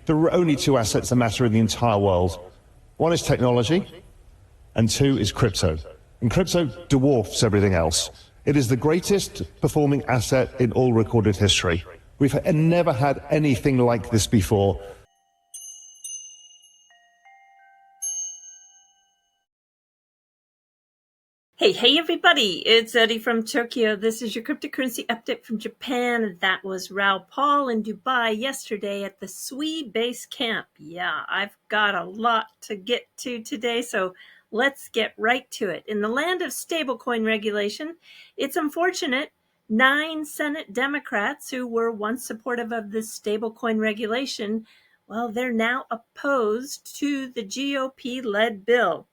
there are only two assets that matter in the entire world. One is technology, and two is crypto. And crypto dwarfs everything else. It is the greatest performing asset in all recorded history. We've never had anything like this before. Hey everybody, it's Eri from Tokyo. This is your cryptocurrency update from Japan. That was Raoul Paul in Dubai yesterday at the SWE base camp. Yeah, I've got a lot to get to today, so let's get right to it. In the land of stablecoin regulation, it's unfortunate 9 Senate Democrats who were once supportive of this stablecoin regulation, well, they're now opposed to the GOP-led bill.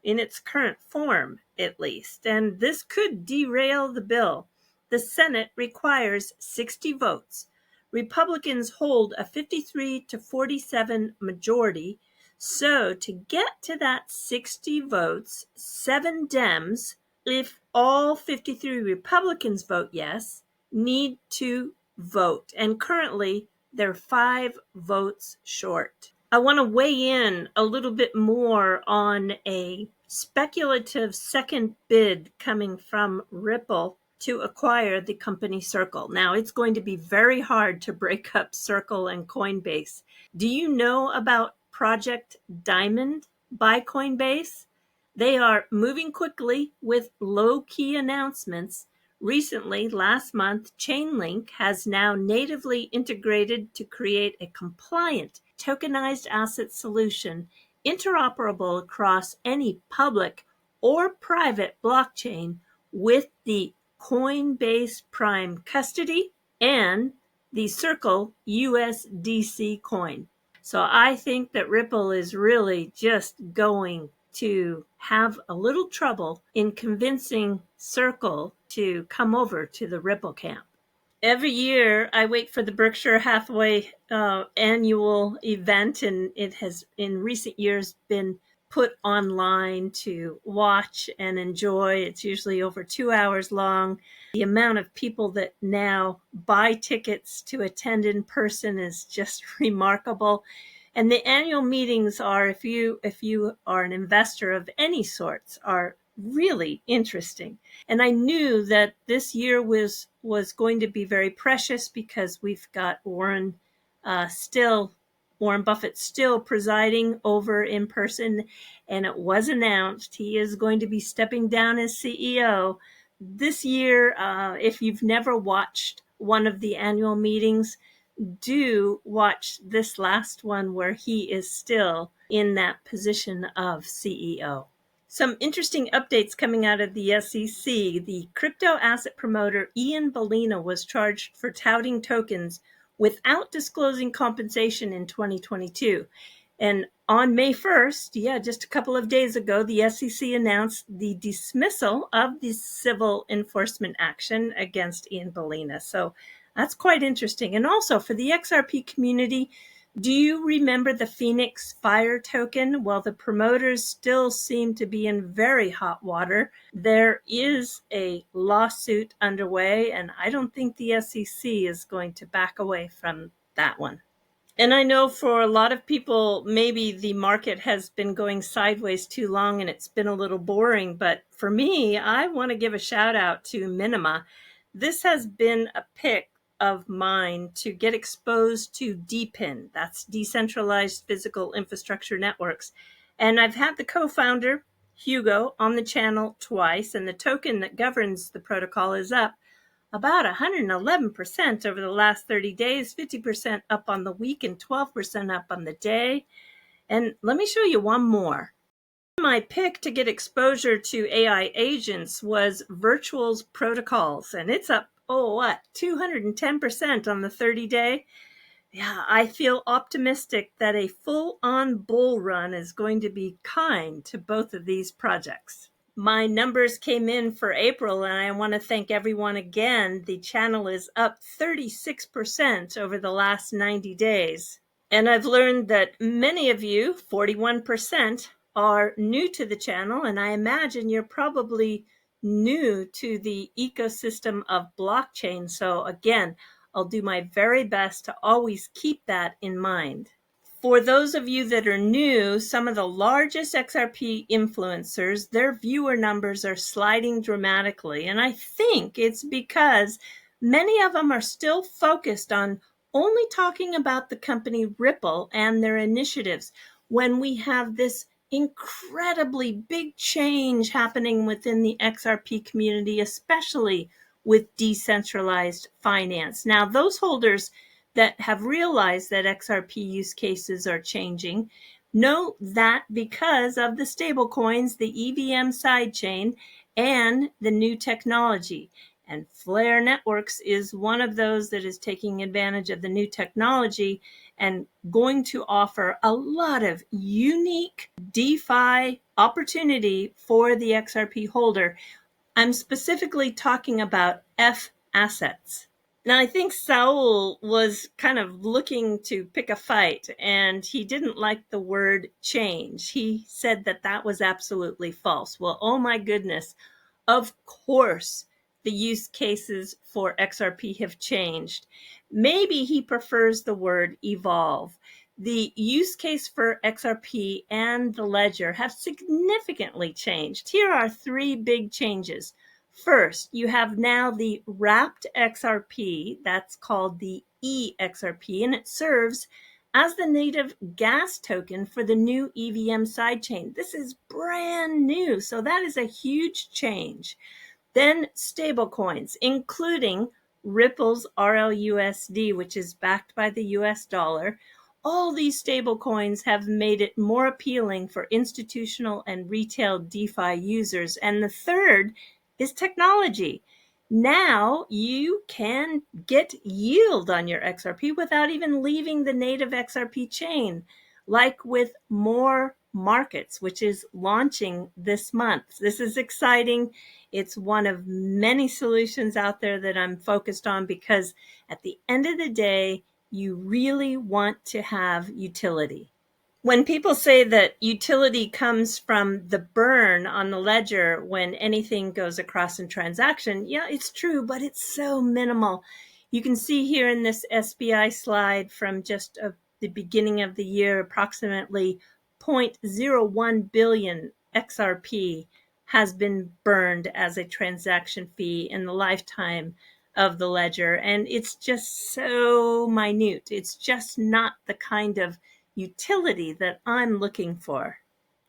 In its current form, at least, and this could derail the bill. The Senate requires 60 votes. Republicans hold a 53 to 47 majority, so to get to that 60 votes, 7 Dems, if all 53 Republicans vote yes, need to vote, and currently they're 5 votes short. I want to weigh in a little bit more on a speculative second bid coming from Ripple to acquire the company Circle. Now, it's going to be very hard to break up Circle and Coinbase. Do you know about Project Diamond by Coinbase? They are moving quickly with low-key announcements. Recently, last month, Chainlink has now natively integrated to create a compliant tokenized asset solution interoperable across any public or private blockchain with the Coinbase Prime custody and the Circle USDC coin. So I think that Ripple is really just going to have a little trouble in convincing Circle to come over to the Ripple camp. Every year I wait for the Berkshire Hathaway annual event, and it has in recent years been put online to watch and enjoy. It's usually over 2 hours long. The amount of people that now buy tickets to attend in person is just remarkable. And the annual meetings are, if you are an investor of any sorts, are really interesting. And I knew that this year was going to be very precious because we've got Warren Buffett still presiding over in person, and it was announced he is going to be stepping down as CEO this year. If you've never watched one of the annual meetings, do watch this last one where he is still in that position of CEO. Some interesting updates coming out of the SEC. The crypto asset promoter Ian Ballina was charged for touting tokens without disclosing compensation in 2022. And on May 1st, just a couple of days ago, the SEC announced the dismissal of the civil enforcement action against Ian Ballina. So that's quite interesting. And also for the XRP community, do you remember the Phoenix Fire token? Well, the promoters still seem to be in very hot water. There is a lawsuit underway, and I don't think the SEC is going to back away from that one. And I know for a lot of people, maybe the market has been going sideways too long and it's been a little boring. But for me, I want to give a shout out to Minima. This has been a pick of mine to get exposed to DePIN. That's decentralized physical infrastructure networks. And I've had the co-founder, Hugo, on the channel twice, and the token that governs the protocol is up about 111% over the last 30 days, 50% up on the week and 12% up on the day. And let me show you one more. My pick to get exposure to AI agents was Virtual's protocols, and it's up 210% on the 30-day. Yeah, I feel optimistic that a full-on bull run is going to be kind to both of these projects. My numbers came in for April, and I want to thank everyone again. The channel is up 36% over the last 90 days. And I've learned that many of you, 41%, are new to the channel, and I imagine you're probably new to the ecosystem of blockchain. So again, I'll do my very best to always keep that in mind. For those of you that are new, some of the largest XRP influencers, their viewer numbers are sliding dramatically. And I think it's because many of them are still focused on only talking about the company Ripple and their initiatives, when we have this incredibly big change happening within the XRP community, especially with decentralized finance. Now, those holders that have realized that XRP use cases are changing know that because of the stablecoins, the EVM sidechain, and the new technology. And Flare Networks is one of those that is taking advantage of the new technology and going to offer a lot of unique DeFi opportunity for the XRP holder. I'm specifically talking about F assets. Now, I think Saul was kind of looking to pick a fight, and he didn't like the word change. He said that that was absolutely false. Well, oh my goodness, of course the use cases for XRP have changed. Maybe he prefers the word evolve. The use case for XRP and the ledger have significantly changed. Here are three big changes. First, you have now the wrapped XRP, that's called the eXRP, and it serves as the native gas token for the new EVM sidechain. This is brand new, so that is a huge change. Then stablecoins, including Ripple's RLUSD, which is backed by the US dollar. All these stablecoins have made it more appealing for institutional and retail DeFi users. And the third is technology. Now you can get yield on your XRP without even leaving the native XRP chain, like with More Markets, which is launching this month. This is exciting. It's one of many solutions out there that I'm focused on because at the end of the day, you really want to have utility. When people say that utility comes from the burn on the ledger when anything goes across in transaction, yeah, it's true, but it's so minimal. You can see here in this SBI slide from just the beginning of the year, approximately 0.01 billion XRP has been burned as a transaction fee in the lifetime of the ledger. And it's just so minute. It's just not the kind of utility that I'm looking for.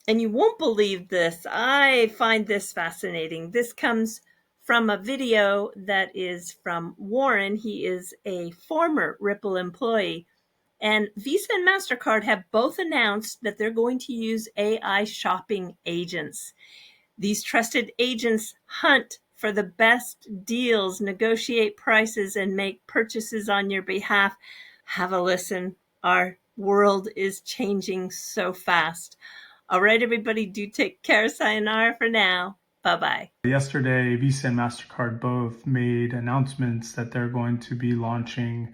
And you won't believe this. I find this fascinating. This comes from a video that is from Warren. He is a former Ripple employee. And Visa and MasterCard have both announced that they're going to use AI shopping agents. These trusted agents hunt for the best deals, negotiate prices, and make purchases on your behalf. Have a listen. Our world is changing so fast. All right, everybody, do take care. Sayonara for now. Bye-bye. Yesterday, Visa and MasterCard both made announcements that they're going to be launching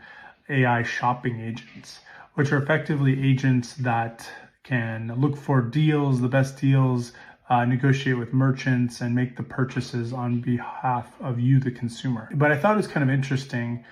AI shopping agents, which are effectively agents that can look for deals, the best deals, negotiate with merchants, and make the purchases on behalf of you, the consumer. But I thought it was kind of interesting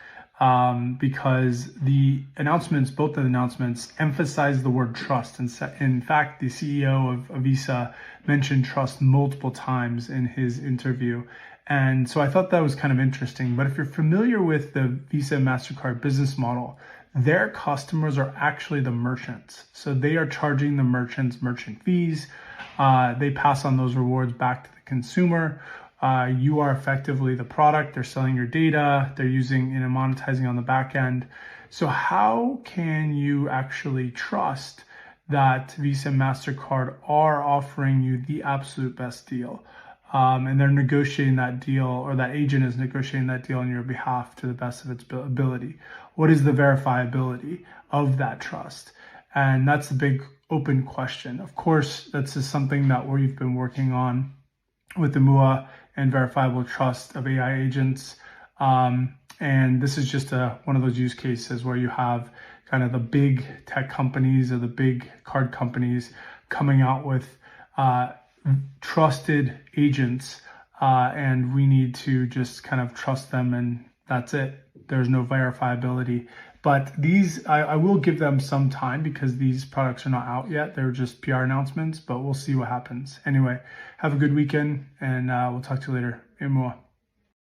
because the announcements, both of the announcements, emphasize the word trust. And in fact, the CEO of Visa mentioned trust multiple times in his interview. And so I thought that was kind of interesting. But if you're familiar with the Visa and MasterCard business model, their customers are actually the merchants. So they are charging the merchants merchant fees. They pass on those rewards back to the consumer. You are effectively the product. They're selling your data. They're using monetizing on the back end. So how can you actually trust that Visa and MasterCard are offering you the absolute best deal? And they're negotiating that deal, or that agent is negotiating that deal on your behalf to the best of its ability. What is the verifiability of that trust? And that's the big open question. Of course, that's just something that we've been working on with the MUA and verifiable trust of AI agents. And this is just one of those use cases where you have kind of the big tech companies or the big card companies coming out with trusted agents, and we need to just kind of trust them, and that's it. There's no verifiability But these, I will give them some time because these products are not out yet. They're just PR announcements, but we'll see what happens. Anyway, have a good weekend, and we'll talk to you later. Imua.